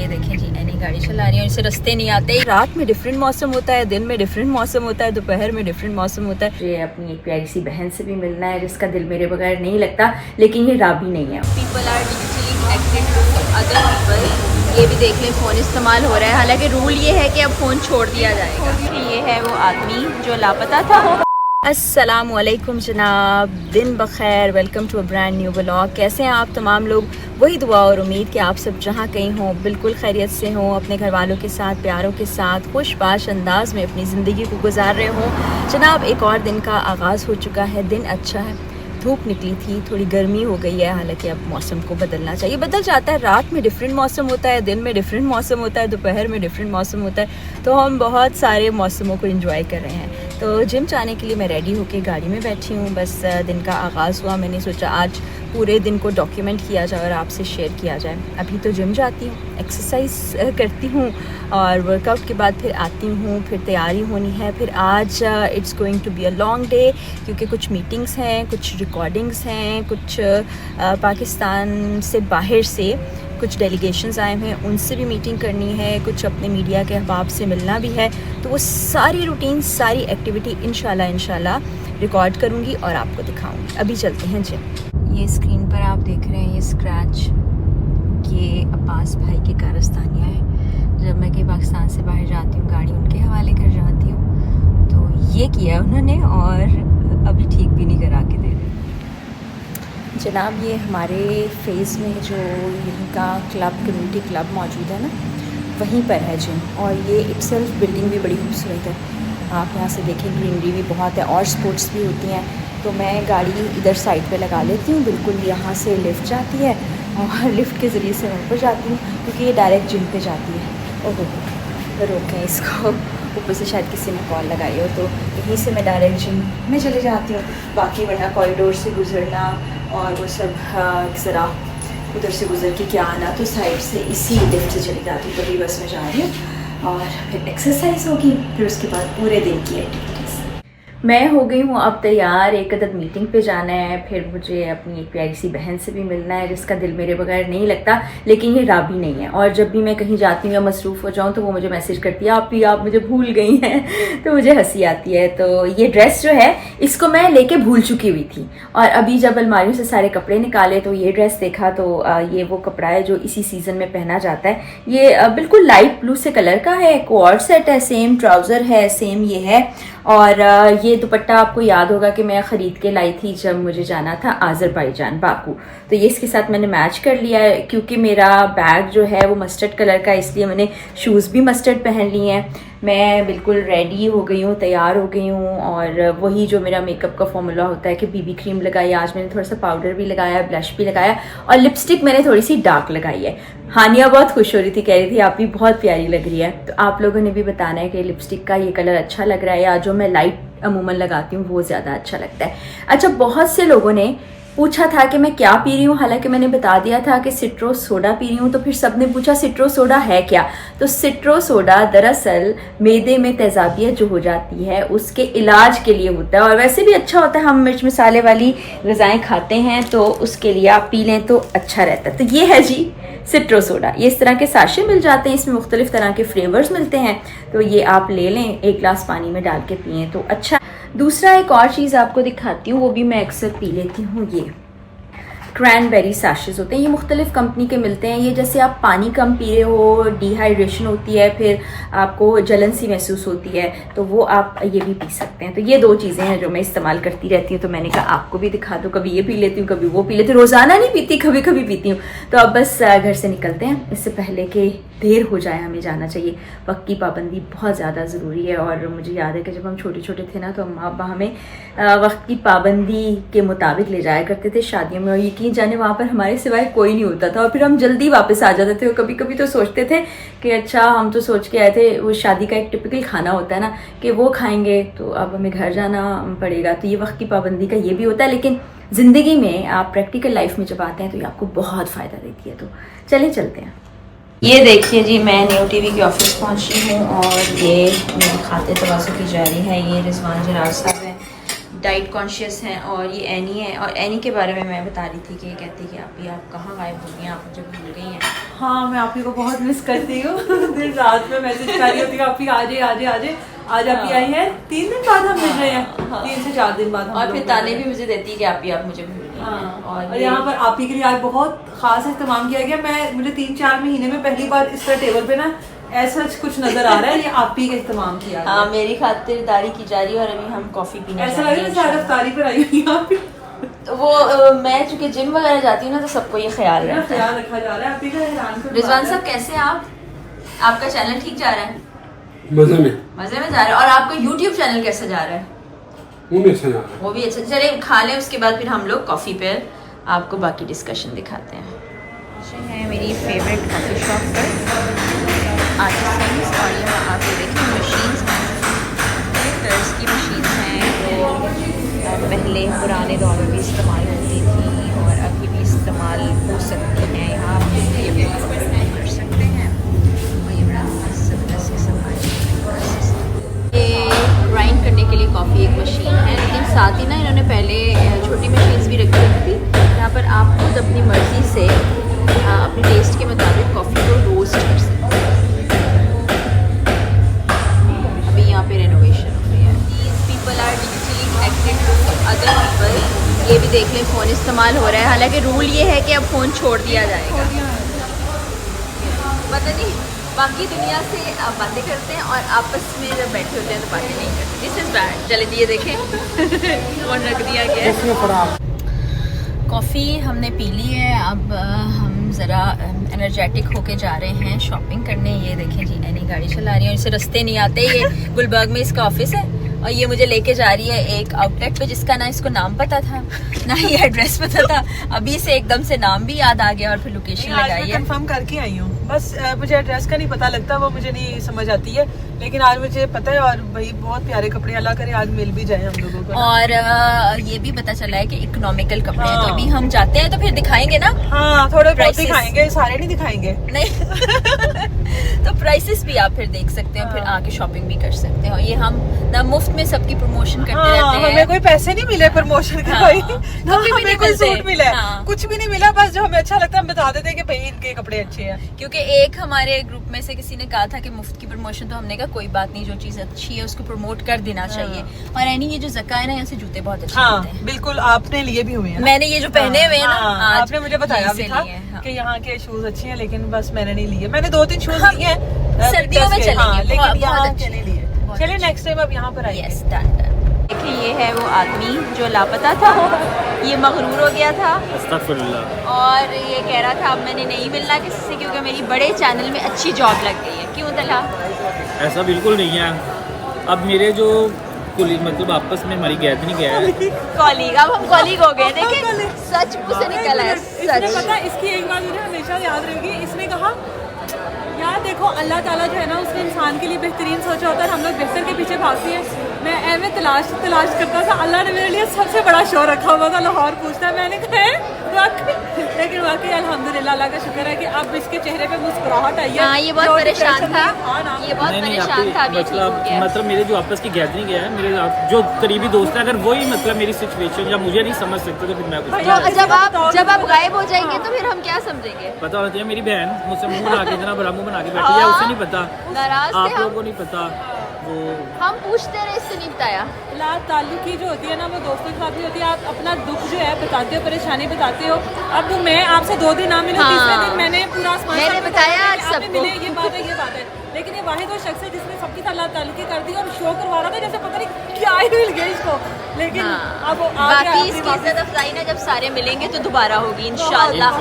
ये देखें जी नई गाड़ी चला रही है, इसे रास्ते नहीं आते। रात में डिफरेंट मौसम होता है, दिन में डिफरेंट मौसम होता है, दोपहर में डिफरेंट मौसम होता है। ये अपनी एक प्यारी सी बहन से भी मिलना है जिसका दिल मेरे बगैर नहीं लगता, लेकिन ये राबी नहीं है। People are digitally connected to other people. ये भी देख लें फ़ोन इस्तेमाल हो रहा है, हालांकि रूल ये है कि अब फ़ोन छोड़ दिया जाएगा। ये है वो आदमी जो लापता था। अस्सलामुअलैकुम जनाब, दिन बखैर, welcome to a brand new vlog. कैसे हैं आप तमाम लोग? वही दुआ और उम्मीद कि आप सब जहाँ कहीं हों बिल्कुल खैरियत से हों, अपने घर वालों के साथ, प्यारों के साथ, खुशबाश अंदाज में अपनी ज़िंदगी को गुजार रहे हों। जनाब एक और दिन का आगाज़ हो चुका है, दिन अच्छा है, धूप निकली थी, थोड़ी गर्मी हो गई है, हालांकि अब मौसम को बदलना चाहिए, बदल जाता है। रात में डिफरेंट मौसम होता है, दिन में डिफरेंट मौसम होता है, दोपहर में डिफरेंट मौसम होता है, तो हम बहुत सारे मौसमों को एंजॉय कर रहे हैं। तो जिम जाने के लिए मैं रेडी होकर गाड़ी में बैठी हूँ। बस दिन का आगाज़ हुआ, मैंने सोचा आज पूरे दिन को डॉक्यूमेंट किया जाए और आपसे शेयर किया जाए। अभी तो जिम जाती हूँ, एक्सरसाइज करती हूँ और वर्कआउट के बाद फिर आती हूँ, फिर तैयारी होनी है। फिर आज it's going to be a long day, क्योंकि कुछ मीटिंग्स हैं, कुछ रिकॉर्डिंग्स हैं, कुछ पाकिस्तान से बाहर से कुछ डेलीगेशंस आए हैं, उनसे भी मीटिंग करनी है, कुछ अपने मीडिया के अहबाब से मिलना भी है। तो वो सारी रूटीन, सारी एक्टिविटी इंशाल्लाह रिकॉर्ड करूँगी और आपको दिखाऊँगी। अभी चलते हैं जिम। ये स्क्रीन पर आप देख रहे हैं ये स्क्रैच, ये अब्बास भाई के कारस्तानिया है। जब मैं कहीं पाकिस्तान से बाहर जाती हूँ गाड़ी उनके हवाले कर जाती हूँ, तो ये किया उन्होंने और अभी ठीक भी नहीं करा के दे रहे। जनाब ये हमारे फेज़ में जो यहीं का क्लब, कम्युनिटी क्लब मौजूद है ना, वहीं पर है जिम। और ये इटसेल्फ बिल्डिंग भी बड़ी खूबसूरत है, आप यहाँ से देखें, ग्रीनरी भी बहुत है और स्पोर्ट्स भी होती हैं। तो मैं गाड़ी इधर साइड पे लगा लेती हूँ, बिल्कुल यहाँ से लिफ्ट जाती है और लिफ्ट के ज़रिए से मैं ऊपर जाती हूँ, क्योंकि ये डायरेक्ट जिम पे जाती है। ओहो रोकें इसको, ऊपर से शायद किसी ने कॉल लगाई हो, तो यहीं से मैं डायरेक्ट जिम में चले जाती हूँ। बाकी वरना कॉरिडोर से गुजरना और वो सब ज़रा उधर से गुजर के क्या आना, तो साइड से इसी लिफ्ट से चली जाती हूँ। तभी बस में जा रही हूँ और फिर एक्सरसाइज होगी, फिर उसके बाद पूरे दिन की एक्टिविटीज़। मैं हो गई हूँ अब तैयार, एक अदद मीटिंग पे जाना है, फिर मुझे अपनी एक प्यारी सी बहन से भी मिलना है जिसका दिल मेरे बगैर नहीं लगता, लेकिन ये राबी नहीं है। और जब भी मैं कहीं जाती हूँ या मसरूफ़ हो जाऊँ तो वो मुझे मैसेज करती है, आप मुझे भूल गई हैं। तो मुझे हंसी आती है। तो ये ड्रेस जो है इसको मैं लेके भूल चुकी हुई थी, और अभी जब अलमारियों से सारे कपड़े निकाले तो ये ड्रेस देखा, तो ये वो कपड़ा है जो इसी सीज़न में पहना जाता है। ये बिल्कुल लाइट ब्लू से कलर का है, कोऑर्ड सेट है, सेम ट्राउज़र है, सेम ये है। और ये दुपट्टा आपको याद होगा कि मैं ख़रीद के लाई थी जब मुझे जाना था आज़रबाईजान, बाकू। तो ये इसके साथ मैंने मैच कर लिया है, क्योंकि मेरा बैग जो है वो मस्टर्ड कलर का, इसलिए मैंने शूज़ भी मस्टर्ड पहन लिए हैं। मैं बिल्कुल रेडी हो गई हूँ, तैयार हो गई हूँ। और वही जो मेरा मेकअप का फॉर्मूला होता है कि बीबी क्रीम लगाई, आज मैंने थोड़ा सा पाउडर भी लगाया, ब्लश भी लगाया, और लिपस्टिक मैंने थोड़ी सी डार्क लगाई है। हानिया बहुत खुश हो रही थी, कह रही थी आप भी बहुत प्यारी लग रही है। तो आप लोगों ने भी बताना है कि लिपस्टिक का ये कलर अच्छा लग रहा है या जो मैं लाइट अमूमन लगाती हूँ वो ज़्यादा अच्छा लगता है। अच्छा, बहुत से लोगों ने पूछा था कि मैं क्या पी रही हूँ, हालांकि मैंने बता दिया था कि सिट्रो सोडा पी रही हूँ। तो फिर सबने पूछा सिट्रो सोडा है क्या? तो सिट्रो सोडा दरअसल मैदे में तेज़ाबियत जो हो जाती है उसके इलाज के लिए होता है, और वैसे भी अच्छा होता है। हम मिर्च मसाले वाली ग़िज़ाएँ खाते हैं तो उसके लिए आप पी लें तो अच्छा रहता है। तो ये है जी सिट्रो सोडा। ये इस तरह के साशे मिल जाते हैं, इसमें मुख्तलिफ़ तरह के फ्लेवर्स मिलते हैं, तो ये आप ले लें, एक गिलास पानी में डाल के पिएँ तो अच्छा। दूसरा एक और चीज़ आपको दिखाती हूँ, वो भी मैं अक्सर पी लेती हूँ, ये क्रैनबेरी सैशेस होते हैं। ये मुख्तलिफ़ कंपनी के मिलते हैं। ये जैसे आप पानी कम पी रहे हो, डिहाइड्रेशन होती है, फिर आपको जलन सी महसूस होती है, तो वो आप ये भी पी सकते हैं। तो ये दो चीज़ें हैं जो मैं इस्तेमाल करती रहती हूँ, तो मैंने कहा आपको भी दिखा दूँ। कभी ये पी लेती हूँ, कभी वो पी लेती हूँ, रोज़ाना नहीं पीती, कभी कभी पीती हूँ। तो अब बस घर से निकलते हैं, इससे पहले कि देर हो जाए, हमें जाना चाहिए। वक्त की पाबंदी बहुत ज़्यादा ज़रूरी है, और मुझे याद है कि जब हम छोटे छोटे थे ना, तो अम्मा अब्बा हमें वक्त की पाबंदी के मुताबिक ले जाया करते थे शादियों में, और यकीन जाने वहाँ पर हमारे सिवाय कोई नहीं होता था, और फिर हम जल्दी वापस आ जाते थे। और कभी कभी तो सोचते थे कि अच्छा, हम तो सोच के आए थे, वो शादी का एक टिपिकल खाना होता है ना कि वो खाएंगे, तो अब हमें घर जाना पड़ेगा। तो ये वक्त की पाबंदी का ये भी होता है, लेकिन ज़िंदगी में आप प्रैक्टिकल लाइफ में जब आते हैं तो ये आपको बहुत फ़ायदा देती है। तो चले चलते हैं। ये देखिए जी, मैं न्यू टीवी के ऑफिस पहुंची हूँ, और ये मेरी खाते तवाज़ुन की जारी है। ये रिजवान जरार साहब हैं, डाइट कॉन्शियस हैं, और ये एनी है। और एनी के बारे में मैं बता रही थी कि ये कहती कि आप कहाँ गायब हो गई हैं, आप मुझे भूल गई हैं। हाँ, मैं आप ही को बहुत मिस करती हूँ। दिन रात में मैसेज कर रही होती है आप ही आ जाए। आज आप ही आई हैं, 3 दिन बाद हम मिल रहे हैं। 3 से 4 दिन बाद हम। और फिर ताने भी मुझे देती है कि आप मुझे भूल गई हैं। और यहाँ पर आप ही के लिए आज बहुत खास इस्तेमाल किया गया। मुझे 3-4 महीने में पहली बार इस तरह टेबल पे ना ऐसा कुछ नजर आ रहा है, ये आप ही का इस्तेमाल किया गया। हाँ, मेरी खातिरदारी की जा रही है और अभी हम कॉफी पीने ऐसा लग रहा है रफ्तारी पर आई हुई आप ही। वो मैं चूंकि जिम वगैरह जाती हूँ ना, तो सबको ये ख्याल रखा जा रहा है। आप ही का हैरान। रिजवान साहब कैसे हैं आप? आपका चैनल ठीक जा रहा है? मजे में जा रहा है। और आपका YouTube चैनल कैसा जा रहा है? वो भी अच्छा जा रहा है। वो भी अच्छा। चलिए खा लें, उसके बाद फिर हम लोग कॉफ़ी पे आपको बाकी डिस्कशन दिखाते हैं। है मेरी फेवरेट कॉफ़ी शॉप पर आर्टिसंस, और यहाँ आप ये देखें मशीन्स टर्स की मशीन्स हैं जो पहले पुराने दौर में भी इस्तेमाल होती थी और अभी भी इस्तेमाल हो सकती हैं। यहाँ आप ये भी कर सकते हैं। और ये बड़ा ज़बरदस्त किस्म का ये ग्राइंड करने के लिए कॉफ़ी एक मशीन है, लेकिन साथ ही ना इन्होंने पहले छोटी मशीन्स भी रखी हुई थी। यहाँ पर आप खुद अपनी मर्ज़ी से अपने टेस्ट के मुताबिक कॉफ़ी को रोस्ट कर सकते हैं। अभी यहाँ पे रेनोवेशन हो रही है। These people are digitally connected to other people. ये भी देख लें, फ़ोन इस्तेमाल हो रहा है। हालांकि रूल ये है कि अब फ़ोन छोड़ दिया जाएगा। पता नहीं बाकी दुनिया से आप बातें करते हैं और आपस में जब बैठे होते हैं तो बातें नहीं करते। This is bad. चले दिए देखें फ़ोन रख दिया गया। कॉफ़ी हमने पी ली है। अब हम ज़रा एनर्जेटिक होके जा रहे हैं शॉपिंग करने। ये देखें जी, नई गाड़ी चला रही है, इसे रास्ते नहीं आते। ये गुलबर्ग में इसका ऑफिस है और ये मुझे लेके जा रही है एक आउटलेट पे जिसका ना इसको नाम पता था ना ही एड्रेस पता था। अभी से एकदम से नाम भी याद आ गया और फिर लोकेशन लगाई है। कंफर्म करके आई हूँ, बस मुझे एड्रेस का नहीं पता लगता, वो मुझे नहीं समझ आती है, लेकिन आज मुझे पता है। और भाई बहुत प्यारे कपड़े, अल्लाह करे आज मिल भी जाए हम लोगों को। और ये भी पता चला है कि इकोनॉमिकल कपड़े हैं। तो अभी हम जाते हैं तो फिर दिखाएंगे ना। हाँ, थोड़े बहुत दिखाएंगे, सारे नहीं दिखाएंगे। नहीं तो प्राइसेस भी आप फिर देख सकते हैं, फिर आके शॉपिंग भी कर सकते हैं। और ये हम ना मुफ्त में सबकी प्रमोशन करते रहते हैं। हमें कोई पैसे नहीं मिले प्रमोशन के, भाई ना हमें कोई सूट मिला, कुछ भी नहीं मिला। बस जो हमें अच्छा लगता है हम बता देते हैं कि भाई इनके कपड़े अच्छे हैं। क्योंकि एक हमारे ग्रुप में से किसी ने कहा था कि मुफ्त की प्रमोशन, तो हमने कहा कोई बात नहीं, जो चीज अच्छी है उसको प्रमोट कर देना चाहिए। और एनी ये जो ज़का है ना, यहाँ से जूते बहुत अच्छे मिलते हैं। बिल्कुल, आपने लिए भी हुए हैं। मैंने ये जो पहने हुए हैं ना, आपने मुझे बताया भी था कि यहाँ के शूज अच्छे हैं, लेकिन बस मैंने नहीं लिए। मैंने 2-3 शूज लिए हैं सर्दियों में चलेंगे, लेकिन यहाँ के नहीं लिए। चलिए नेक्स्ट टाइम अब यहाँ पर आइए। देखिए ये है वो आदमी जो लापता था, ये मगरूर हो गया था और ये कह रहा था अब मैंने नहीं मिलना किसी से, क्योंकि मेरी बड़े चैनल में अच्छी जॉब लग गई है। क्यों तला? ऐसा बिल्कुल नहीं है। अब मेरे जो मतलब आपस में हमारी गैद नहीं गया है कॉलीग, अब हम कॉलीग हो गए। देखिए सच मुझ से निकल है सच। पता इसकी एक बात मुझे हमेशा याद रहेगी, इसने कहा यार देखो अल्लाह ताला जो है ना, उसने इंसान के लिए बेहतरीन सोचा होता है, हम लोग बेहतर के पीछे भागते हैं। मैं एम तलाश करता था, अल्लाह ने मेरे लिए सबसे बड़ा शो रखा हुआ था, लाहौर पूछता है। मैंने कहा लेकिन वाकई अल्हम्दुलिल्लाह, अल्लाह का शुक्र है कि अब इसके चेहरे पे मुस्कुराहट आई है। ये बहुत परेशान था, ये बहुत परेशान था। मतलब मेरे जो आपस की गैदरिंग है, मेरे जो करीबी दोस्त है, अगर वही मतलब मेरी सिचुएशन या मुझे नहीं समझ सकते तो फिर मैं कुछ जब आप गायब हो जाएंगे तो फिर हम क्या समझेंगे? पता होना चाहिए। मेरी बहन मुझसे मुंह बना के जना बड़ा मुंह बना के बैठी है, उसे नहीं पता, आप लोगों को नहीं पता। वो हम पूछते रहे, इससे नहीं बताया। ताल्लुकी जो होती है ना, वो दोस्तों के साथ भी होती है। आप अपना दुख जो है बताते हो, परेशानी बताते हो। अब मैं आपसे 2 दिन ना मिले, तीसरे दिन मैंने पूरा मैंने बताया सबको, ये बात है। लेकिन ये वाहिद वो शख्स है जिसने सबके साथ ताल्लुकी कर दी और शो करवा रहा था जैसे पता नहीं क्या ही मिल गया इसको। लेकिन अब बाकी इसकी इज्जत अफजाई ना जब सारे मिलेंगे तो दोबारा होगी इंशाल्लाह।